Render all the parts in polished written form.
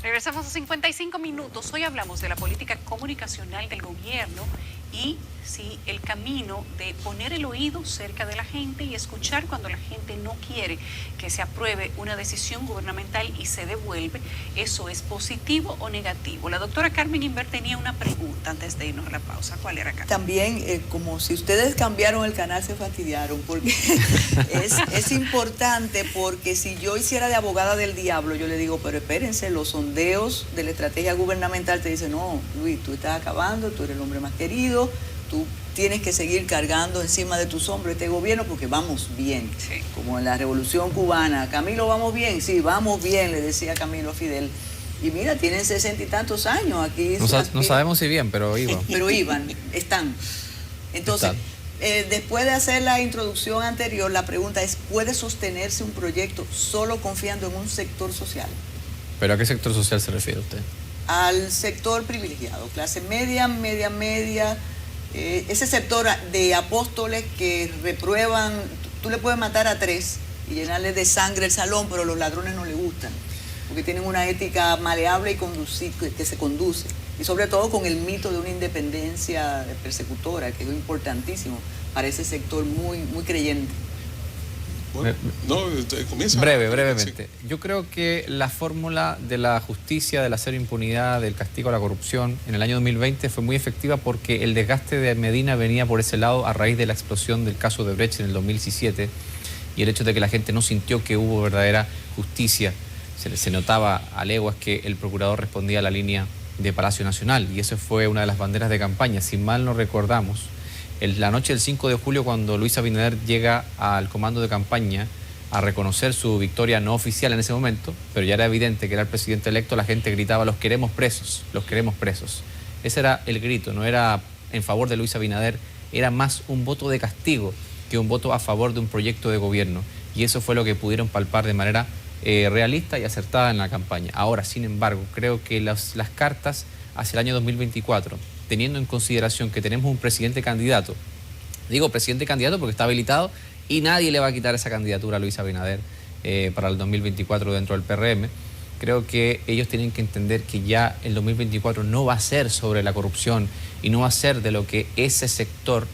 Regresamos a 55 minutos. Hoy hablamos de la política comunicacional del gobierno y si el camino de poner el oído cerca de la gente y escuchar cuando la gente no quiere que se apruebe una decisión gubernamental y se devuelve, ¿eso es positivo o negativo? La doctora Carmen Inver tenía una pregunta antes de irnos a la pausa. ¿Cuál era, Carmen? También, como si ustedes cambiaron el canal, se fastidiaron, porque es importante, porque si yo hiciera de abogada del diablo, yo le digo, pero espérense, los sondeos de la estrategia gubernamental te dicen, no, Luis, tú estás acabando, tú eres el hombre más querido, tú tienes que seguir cargando encima de tus hombros este gobierno porque vamos bien. Sí. Como en la Revolución Cubana, Camilo, ¿vamos bien? Sí, vamos bien, le decía Camilo a Fidel. Y mira, tienen 60 y tantos años aquí. No sabemos si bien, pero iban. Pero iban, están. Entonces, después de hacer la introducción anterior, la pregunta es, ¿puede sostenerse un proyecto solo confiando en un sector social? ¿Pero a qué sector social se refiere usted? Al sector privilegiado, clase media, media, ese sector de apóstoles que reprueban. Tú le puedes matar a 3 y llenarle de sangre el salón, pero a los ladrones no les gustan, porque tienen una ética maleable y que se conduce, y sobre todo con el mito de una independencia persecutora, que es importantísimo para ese sector muy creyente. Bueno, comienza. Brevemente. Sí. Yo creo que la fórmula de la justicia, de la cero impunidad, del castigo a la corrupción en el año 2020 fue muy efectiva porque el desgaste de Medina venía por ese lado a raíz de la explosión del caso de Brecht en el 2017 y el hecho de que la gente no sintió que hubo verdadera justicia. Se notaba a leguas que el procurador respondía a la línea de Palacio Nacional y eso fue una de las banderas de campaña. Si mal no recordamos, la noche del 5 de julio, cuando Luis Abinader llega al comando de campaña a reconocer su victoria no oficial en ese momento, pero ya era evidente que era el presidente electo, la gente gritaba, los queremos presos, los queremos presos. Ese era el grito, no era en favor de Luis Abinader, era más un voto de castigo que un voto a favor de un proyecto de gobierno. Y eso fue lo que pudieron palpar de manera realista y acertada en la campaña. Ahora, sin embargo, creo que las cartas hacia el año 2024, teniendo en consideración que tenemos un presidente candidato, digo presidente candidato porque está habilitado y nadie le va a quitar esa candidatura a Luis Abinader para el 2024 dentro del PRM, creo que ellos tienen que entender que ya el 2024 no va a ser sobre la corrupción y no va a ser de lo que ese sector,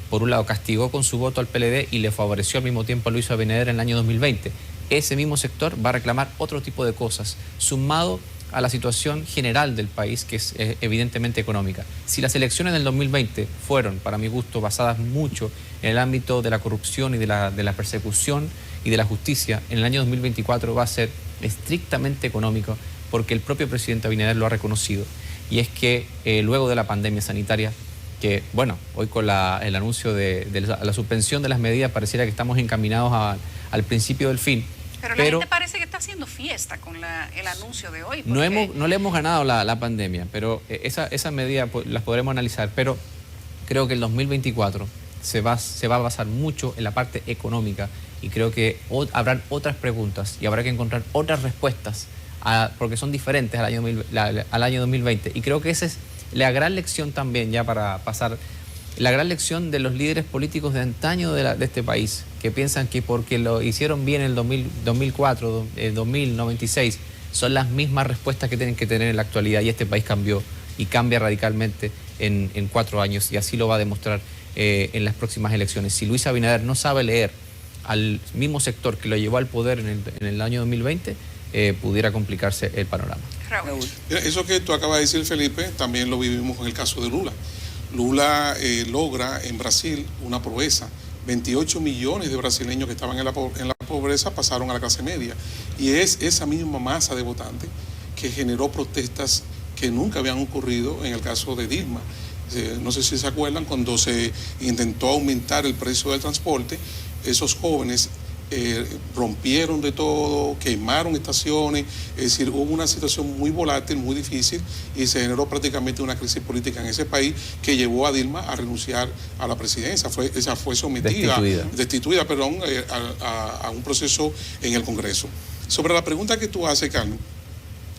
por un lado, castigó con su voto al PLD y le favoreció al mismo tiempo a Luis Abinader en el año 2020. Ese mismo sector va a reclamar otro tipo de cosas, sumado a la situación general del país, que es evidentemente económica. Si las elecciones del 2020 fueron, para mi gusto, basadas mucho en el ámbito de la corrupción y de la persecución y de la justicia, en el año 2024 va a ser estrictamente económico, porque el propio presidente Abinader lo ha reconocido. Y es que luego de la pandemia sanitaria, que bueno, hoy con el anuncio de la suspensión de las medidas pareciera que estamos encaminados al principio del fin. Pero la gente parece que está haciendo fiesta con el anuncio de hoy. Porque no le hemos ganado la pandemia, pero esas medidas las podremos analizar. Pero creo que el 2024 se va a basar mucho en la parte económica y creo que habrán otras preguntas y habrá que encontrar otras respuestas porque son diferentes al año 2020. Y creo que esa es la gran lección también, ya para pasar, la gran lección de los líderes políticos de antaño de este país, que piensan que porque lo hicieron bien en el 2004, el 2096, son las mismas respuestas que tienen que tener en la actualidad, y este país cambió y cambia radicalmente en 4 años, y así lo va a demostrar en las próximas elecciones. Si Luis Abinader no sabe leer al mismo sector que lo llevó al poder en el año 2020, pudiera complicarse el panorama. Eso que tú acabas de decir, Felipe, también lo vivimos con el caso de Lula. Lula logra en Brasil una proeza. 28 millones de brasileños que estaban en la pobreza pasaron a la clase media. Y es esa misma masa de votantes que generó protestas que nunca habían ocurrido en el caso de Dilma. No sé si se acuerdan, cuando se intentó aumentar el precio del transporte, esos jóvenes rompieron de todo, quemaron estaciones, es decir, hubo una situación muy volátil, muy difícil, y se generó prácticamente una crisis política en ese país que llevó a Dilma a renunciar a la presidencia. Ella fue sometida, destituida, a un proceso en el Congreso. Sobre la pregunta que tú haces, Carmen,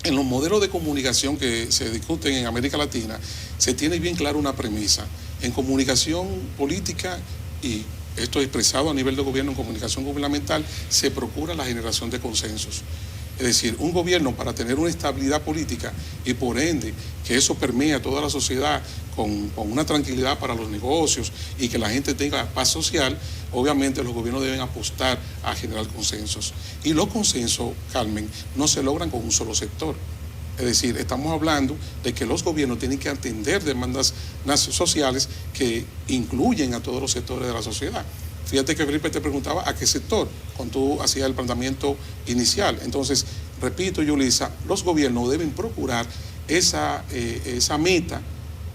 en los modelos de comunicación que se discuten en América Latina, se tiene bien clara una premisa. En comunicación política, y esto expresado a nivel de gobierno en comunicación gubernamental, se procura la generación de consensos. Es decir, un gobierno para tener una estabilidad política y por ende que eso permea a toda la sociedad con una tranquilidad para los negocios y que la gente tenga paz social, obviamente los gobiernos deben apostar a generar consensos. Y los consensos, Carmen, no se logran con un solo sector. Es decir, estamos hablando de que los gobiernos tienen que atender demandas sociales que incluyen a todos los sectores de la sociedad. Fíjate que Felipe te preguntaba a qué sector, cuando tú hacías el planteamiento inicial. Entonces, repito, Yulisa, los gobiernos deben procurar esa meta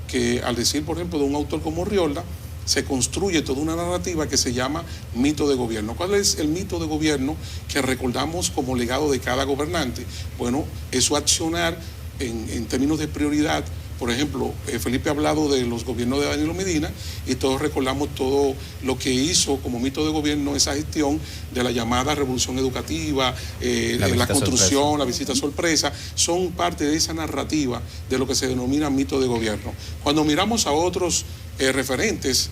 que, al decir, por ejemplo, de un autor como Riolda, se construye toda una narrativa que se llama mito de gobierno. ¿Cuál es el mito de gobierno que recordamos como legado de cada gobernante? Bueno, es su accionar en términos de prioridad. Por ejemplo, Felipe ha hablado de los gobiernos de Danilo Medina y todos recordamos todo lo que hizo como mito de gobierno esa gestión de la llamada revolución educativa, la construcción, sorpresa. La visita sorpresa, son parte de esa narrativa de lo que se denomina mito de gobierno. Cuando miramos a otros referentes,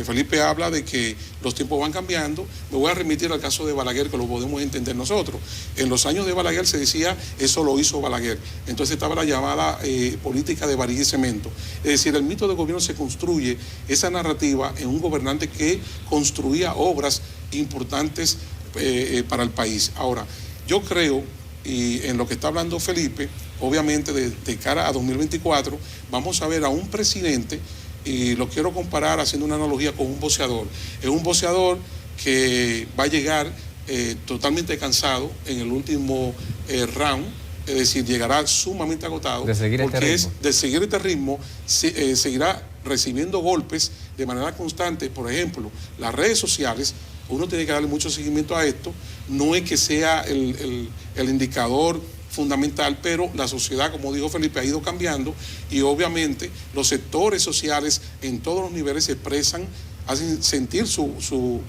Felipe habla de que los tiempos van cambiando. Me voy a remitir al caso de Balaguer, que lo podemos entender nosotros. En los años de Balaguer se decía, eso lo hizo Balaguer. Entonces estaba la llamada política de varilla y cemento. Es decir, el mito de gobierno se construye esa narrativa en un gobernante que construía obras importantes para el país. Ahora, yo creo, y en lo que está hablando Felipe, obviamente de cara a 2024, vamos a ver a un presidente, y lo quiero comparar haciendo una analogía con un boxeador. Es un boxeador que va a llegar totalmente cansado en el último round, es decir, llegará sumamente agotado. De seguir porque este ritmo. De seguir este ritmo, seguirá recibiendo golpes de manera constante. Por ejemplo, las redes sociales, uno tiene que darle mucho seguimiento a esto. No es que sea el indicador fundamental, pero la sociedad, como dijo Felipe, ha ido cambiando y obviamente los sectores sociales en todos los niveles se expresan, hacen sentir su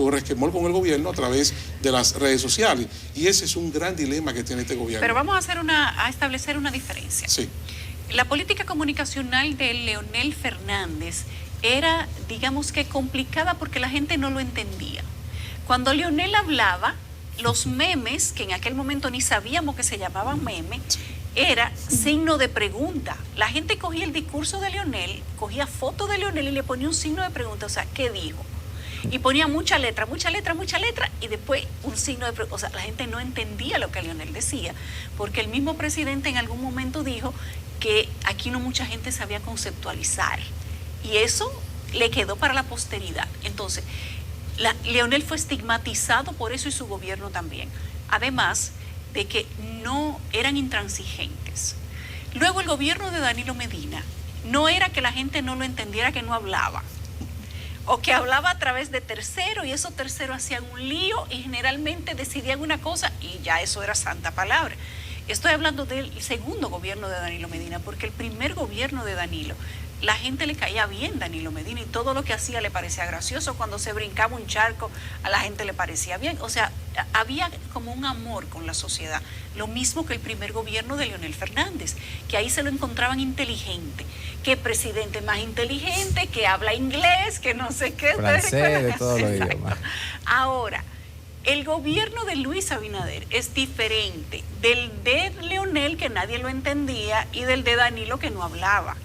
resquemor con el gobierno a través de las redes sociales, y ese es un gran dilema que tiene este gobierno. Pero vamos a establecer una diferencia. Sí. La política comunicacional de Leonel Fernández era, digamos que complicada porque la gente no lo entendía. Cuando Leonel hablaba, los memes, que en aquel momento ni sabíamos que se llamaban memes, era signo de pregunta. La gente cogía el discurso de Leonel, cogía fotos de Leonel y le ponía un signo de pregunta, o sea, ¿qué dijo? Y ponía mucha letra, y después un signo de pregunta. O sea, la gente no entendía lo que Leonel decía, porque el mismo presidente en algún momento dijo que aquí no mucha gente sabía conceptualizar, y eso le quedó para la posteridad. Entonces, Leonel fue estigmatizado por eso y su gobierno también, además de que no eran intransigentes. Luego el gobierno de Danilo Medina no era que la gente no lo entendiera, que no hablaba, o que hablaba a través de terceros y esos terceros hacían un lío y generalmente decidían una cosa y ya eso era santa palabra. Estoy hablando del segundo gobierno de Danilo Medina, porque el primer gobierno de Danilo, la gente le caía bien Danilo Medina y todo lo que hacía le parecía gracioso. Cuando se brincaba un charco, a la gente le parecía bien. O sea, había como un amor con la sociedad. Lo mismo que el primer gobierno de Leonel Fernández, que ahí se lo encontraban inteligente. Que presidente más inteligente, que habla inglés, que no sé qué. Francés, de todos los idiomas. Ahora, el gobierno de Luis Abinader es diferente del de Leonel, que nadie lo entendía, y del de Danilo, que no hablaba.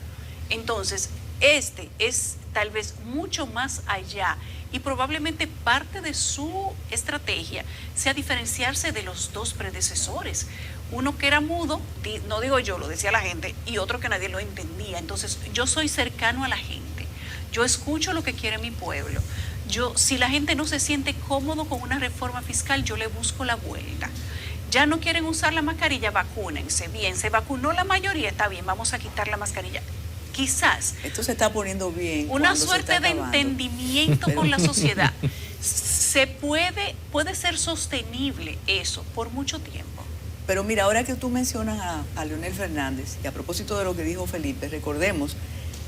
Entonces, este es tal vez mucho más allá y probablemente parte de su estrategia sea diferenciarse de los dos predecesores. Uno que era mudo, no digo yo, lo decía la gente, y otro que nadie lo entendía. Entonces, yo soy cercano a la gente. Yo escucho lo que quiere mi pueblo. Si la gente no se siente cómodo con una reforma fiscal, yo le busco la vuelta. Ya no quieren usar la mascarilla, vacúnense. Bien, se vacunó la mayoría, está bien, vamos a quitar la mascarilla. Quizás esto se está poniendo bien. Una suerte de entendimiento con la sociedad. Puede ser sostenible eso por mucho tiempo. Pero mira, ahora que tú mencionas a Leonel Fernández, y a propósito de lo que dijo Felipe, recordemos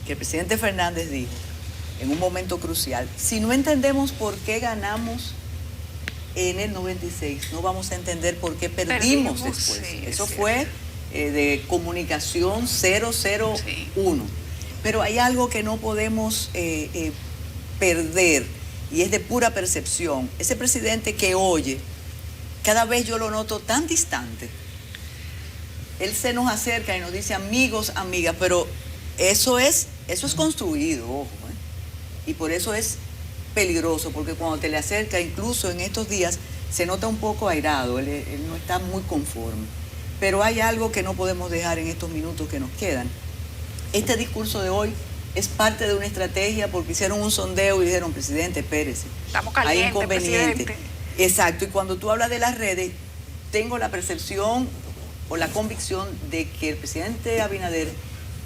que el presidente Fernández dijo en un momento crucial, si no entendemos por qué ganamos en el 96, no vamos a entender por qué perdimos después. Sí, eso fue de comunicación 001. Sí. Pero hay algo que no podemos perder, y es de pura percepción. Ese presidente que oye cada vez yo lo noto tan distante. Él se nos acerca y nos dice amigos, amigas, pero eso es construido, ojo, y por eso es peligroso, porque cuando te le acerca, incluso en estos días, se nota un poco airado, él no está muy conforme. Pero hay algo que no podemos dejar en estos minutos que nos quedan. Este discurso de hoy es parte de una estrategia porque hicieron un sondeo y dijeron, presidente, espérese. Estamos calientes, hay inconveniente. presidente. Exacto, y cuando tú hablas de las redes, tengo la percepción o la convicción de que el presidente Abinader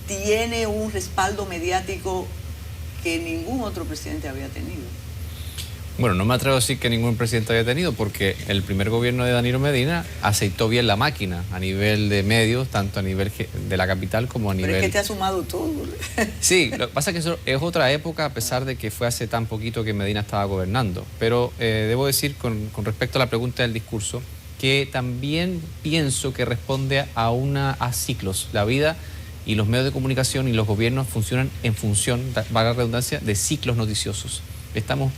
tiene un respaldo mediático que ningún otro presidente había tenido. Bueno, no me atrevo a decir que ningún presidente había tenido, porque el primer gobierno de Danilo Medina aceitó bien la máquina a nivel de medios, tanto a nivel de la capital como a nivel... Pero es que te ha sumado todo. Sí, lo que pasa es que eso es otra época, a pesar de que fue hace tan poquito que Medina estaba gobernando. Pero debo decir, con respecto a la pregunta del discurso, que también pienso que responde a ciclos. La vida y los medios de comunicación y los gobiernos funcionan en función, valga la redundancia, de ciclos noticiosos. Estamos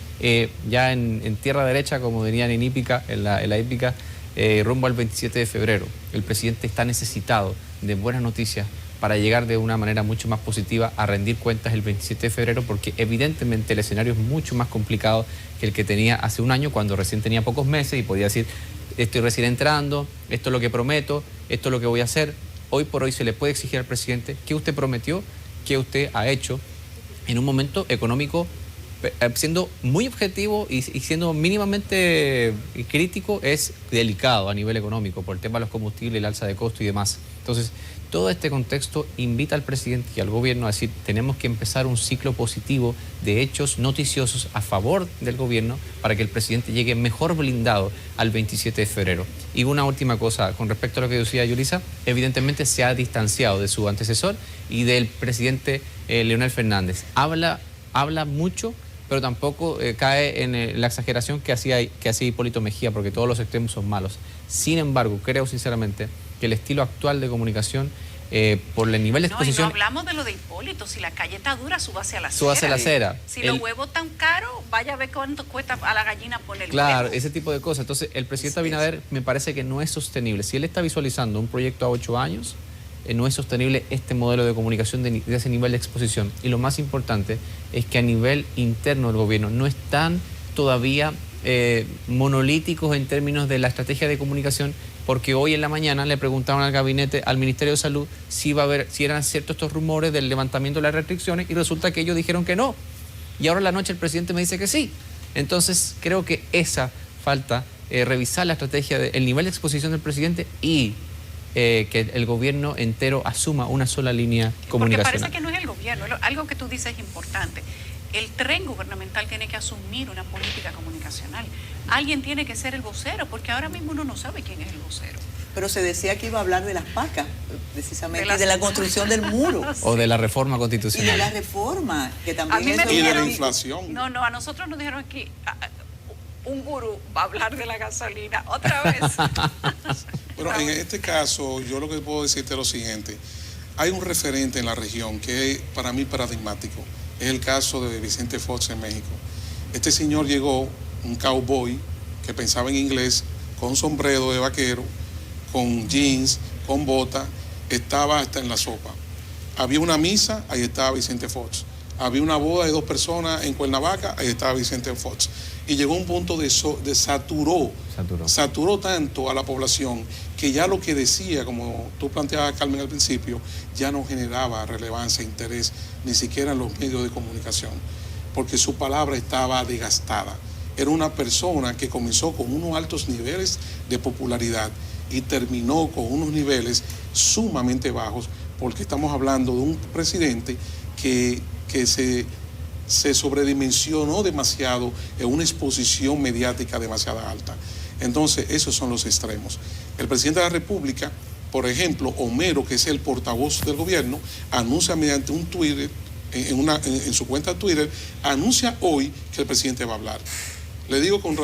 ya en tierra derecha, como dirían en hípica, en la hípica, rumbo al 27 de febrero. El presidente está necesitado de buenas noticias para llegar de una manera mucho más positiva a rendir cuentas el 27 de febrero, porque evidentemente el escenario es mucho más complicado que el que tenía hace un año, cuando recién tenía pocos meses y podía decir, estoy recién entrando, esto es lo que prometo, esto es lo que voy a hacer. Hoy por hoy se le puede exigir al presidente qué usted prometió, qué usted ha hecho en un momento económico, siendo muy objetivo y siendo mínimamente crítico, es delicado a nivel económico por el tema de los combustibles, el alza de costo y demás. Entonces, todo este contexto invita al presidente y al gobierno a decir, tenemos que empezar un ciclo positivo de hechos noticiosos a favor del gobierno para que el presidente llegue mejor blindado al 27 de febrero. Y una última cosa, con respecto a lo que decía Yulisa, evidentemente se ha distanciado de su antecesor y del presidente Leonel Fernández. Habla mucho, pero tampoco cae en la exageración que hacía Hipólito Mejía, porque todos los extremos son malos. Sin embargo, creo sinceramente que el estilo actual de comunicación, por el nivel de exposición... No, y no hablamos de lo de Hipólito. Si la calle está dura, súbase a la acera. Súbase a la acera. Si los huevos tan caros, vaya a ver cuánto cuesta a la gallina poner Claro, huevo. ese tipo de cosas. Entonces, el presidente Abinader me parece que no es sostenible. Si él está visualizando un proyecto a 8 años, no es sostenible este modelo de comunicación de ese nivel de exposición. Y lo más importante es que a nivel interno del gobierno no están todavía monolíticos en términos de la estrategia de comunicación, porque hoy en la mañana le preguntaron al gabinete, al Ministerio de Salud, si eran ciertos estos rumores del levantamiento de las restricciones, y resulta que ellos dijeron que no. Y ahora en la noche el presidente me dice que sí. Entonces creo que esa falta, revisar la estrategia, el nivel de exposición del presidente y que el gobierno entero asuma una sola línea comunicacional. Porque parece que no es el gobierno. Algo que tú dices es importante. El tren gubernamental tiene que asumir una política comunicacional. Alguien tiene que ser el vocero, porque ahora mismo uno no sabe quién es el vocero. Pero se decía que iba a hablar de las PACA, precisamente, de la construcción del muro. O de la reforma constitucional. Y de la reforma, que también A mí es... me Y de la dijeron, inflación. No, a nosotros nos dijeron aquí, un gurú va a hablar de la gasolina otra vez. Bueno, en este caso, yo lo que puedo decirte es lo siguiente. Hay un referente en la región que es para mí paradigmático. Es el caso de Vicente Fox en México. Este señor llegó, un cowboy que pensaba en inglés, con sombrero de vaquero, con jeans, con bota, estaba hasta en la sopa. Había una misa, ahí estaba Vicente Fox. Había una boda de 2 personas en Cuernavaca, ahí estaba Vicente Fox. Y llegó a un punto de saturó tanto a la población que ya lo que decía, como tú planteabas, Carmen, al principio, ya no generaba relevancia, interés, ni siquiera en los medios de comunicación, porque su palabra estaba desgastada. Era una persona que comenzó con unos altos niveles de popularidad y terminó con unos niveles sumamente bajos, porque estamos hablando de un presidente que se sobredimensionó demasiado en una exposición mediática demasiado alta. Entonces, esos son los extremos. El presidente de la República, por ejemplo, Homero, que es el portavoz del gobierno, anuncia mediante un Twitter, en su cuenta de Twitter, anuncia hoy que el presidente va a hablar. Le digo con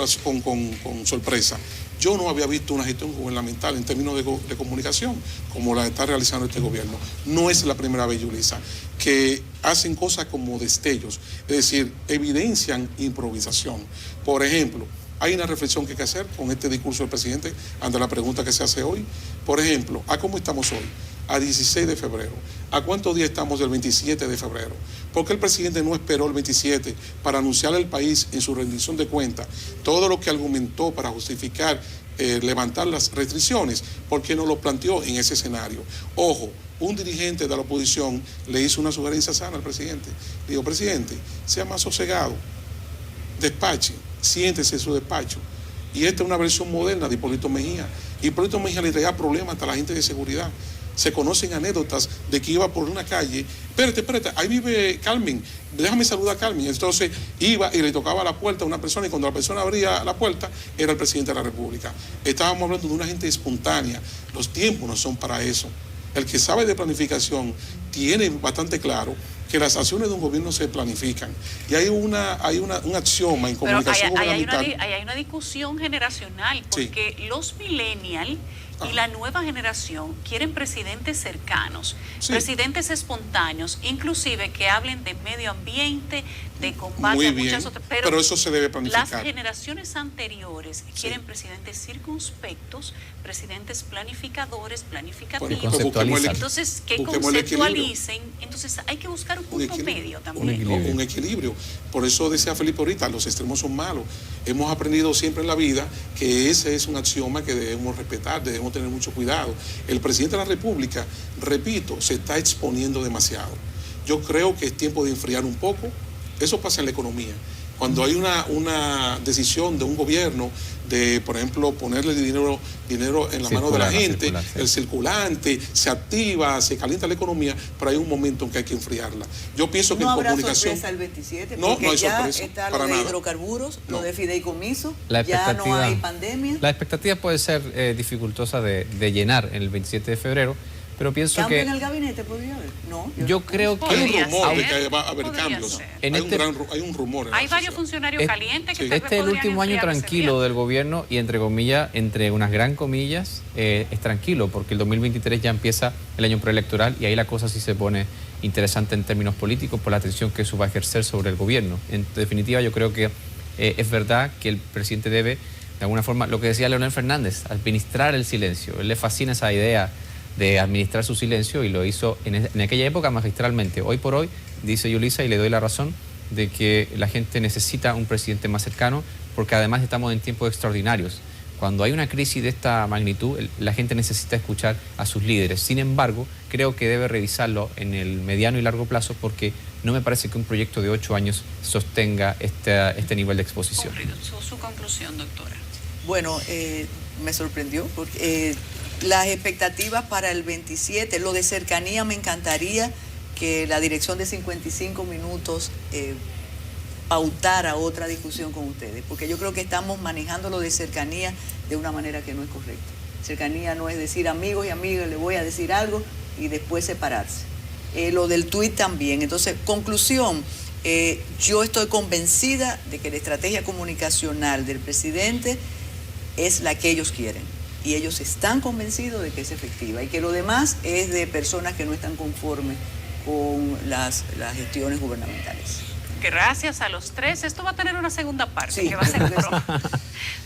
sorpresa, yo no había visto una gestión gubernamental en términos de comunicación como la está realizando este gobierno. No es la primera vez, Yulisa, que hacen cosas como destellos, es decir, evidencian improvisación. Por ejemplo, Hay una reflexión que hay que hacer con este discurso del presidente ante la pregunta que se hace hoy. Por ejemplo, ¿a cómo estamos hoy? A 16 de febrero. ¿A cuántos días estamos del 27 de febrero? ¿Por qué el presidente no esperó el 27 para anunciar al país en su rendición de cuentas todo lo que argumentó para justificar levantar las restricciones? ¿Por qué no lo planteó en ese escenario? Ojo, un dirigente de la oposición le hizo una sugerencia sana al presidente. Le dijo, presidente, sea más sosegado, despache, siéntese en su despacho. Y esta es una versión moderna de Hipólito Mejía. Hipólito Mejía le traía problemas hasta la gente de seguridad. Se conocen anécdotas de que iba por una calle, espérate, ahí vive Carmen, déjame saludar a Carmen. Entonces iba y le tocaba la puerta a una persona y cuando la persona abría la puerta era el presidente de la República. Estábamos hablando de una gente espontánea, los tiempos no son para eso. El que sabe de planificación tiene bastante claro que las acciones de un gobierno se planifican. Y hay un axioma en comunicación gubernamental. Hay una discusión generacional, porque los millennials y la nueva generación quieren presidentes cercanos, presidentes espontáneos, inclusive que hablen de medio ambiente, de combate a muchas otras. Pero eso se debe planificar. Las generaciones anteriores quieren presidentes circunspectos, presidentes planificadores, planificativos. Entonces, que conceptualicen. Entonces, hay que buscar un punto medio también. Un equilibrio. Por eso decía Felipe ahorita, los extremos son malos. Hemos aprendido siempre en la vida que ese es un axioma que debemos respetar, debemos tener mucho cuidado. El presidente de la República, repito, se está exponiendo demasiado. Yo creo que es tiempo de enfriar un poco. Eso pasa en la economía. Cuando hay una decisión de un gobierno de, por ejemplo, ponerle dinero en la mano de la gente, el circulante, se activa, se calienta la economía, pero hay un momento en que hay que enfriarla. Yo pienso que en comunicación... ¿No sorpresa el 27? No, no hay ya sorpresa, está para lo de nada. Hidrocarburos, lo de fideicomiso, ya no hay pandemia. La expectativa puede ser dificultosa de llenar en el 27 de febrero, pero pienso ¿Cambio que... en el gabinete podría haber? No. Yo creo que... Hay un rumor de que va a haber cambios. Hay un rumor. Hay varios funcionarios calientes que este es el último año tranquilo del gobierno y entre comillas, entre unas gran comillas, es tranquilo porque el 2023 ya empieza el año preelectoral y ahí la cosa sí se pone interesante en términos políticos por la atención que eso va a ejercer sobre el gobierno. En definitiva, yo creo que es verdad que el presidente debe, de alguna forma, lo que decía Leonel Fernández, administrar el silencio. Él le fascina esa idea de administrar su silencio y lo hizo en aquella época magistralmente. Hoy por hoy, dice Yulisa, y le doy la razón, de que la gente necesita un presidente más cercano porque además estamos en tiempos extraordinarios. Cuando hay una crisis de esta magnitud, la gente necesita escuchar a sus líderes. Sin embargo, creo que debe revisarlo en el mediano y largo plazo porque no me parece que un proyecto de 8 años sostenga este nivel de exposición. Su conclusión, doctora. Bueno, me sorprendió porque... las expectativas para el 27, lo de cercanía, me encantaría que la dirección de 55 minutos pautara otra discusión con ustedes, porque yo creo que estamos manejando lo de cercanía de una manera que no es correcta. Cercanía no es decir amigos y amigas, le voy a decir algo y después separarse. Lo del tuit también. Entonces, conclusión, yo estoy convencida de que la estrategia comunicacional del presidente es la que ellos quieren. Y ellos están convencidos de que es efectiva y que lo demás es de personas que no están conformes con las gestiones gubernamentales. Gracias a los tres. Esto va a tener una segunda parte, que va a ser pronto.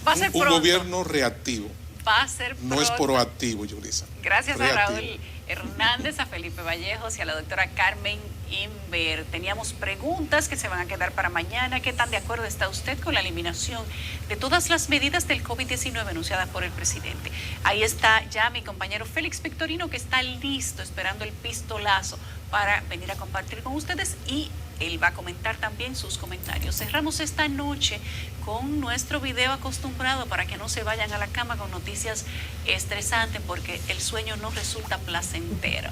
Va a ser un gobierno reactivo. Va a ser pronto. No es proactivo, Yulisa. Gracias a Raúl Hernández, a Felipe Vallejos y a la doctora Carmen Inver. Teníamos preguntas que se van a quedar para mañana. ¿Qué tan de acuerdo está usted con la eliminación de todas las medidas del COVID-19 anunciadas por el presidente? Ahí está ya mi compañero Félix Victorino, que está listo esperando el pistolazo para venir a compartir con ustedes y él va a comentar también sus comentarios. Cerramos esta noche con nuestro video acostumbrado para que no se vayan a la cama con noticias estresantes porque el sueño no resulta placentero.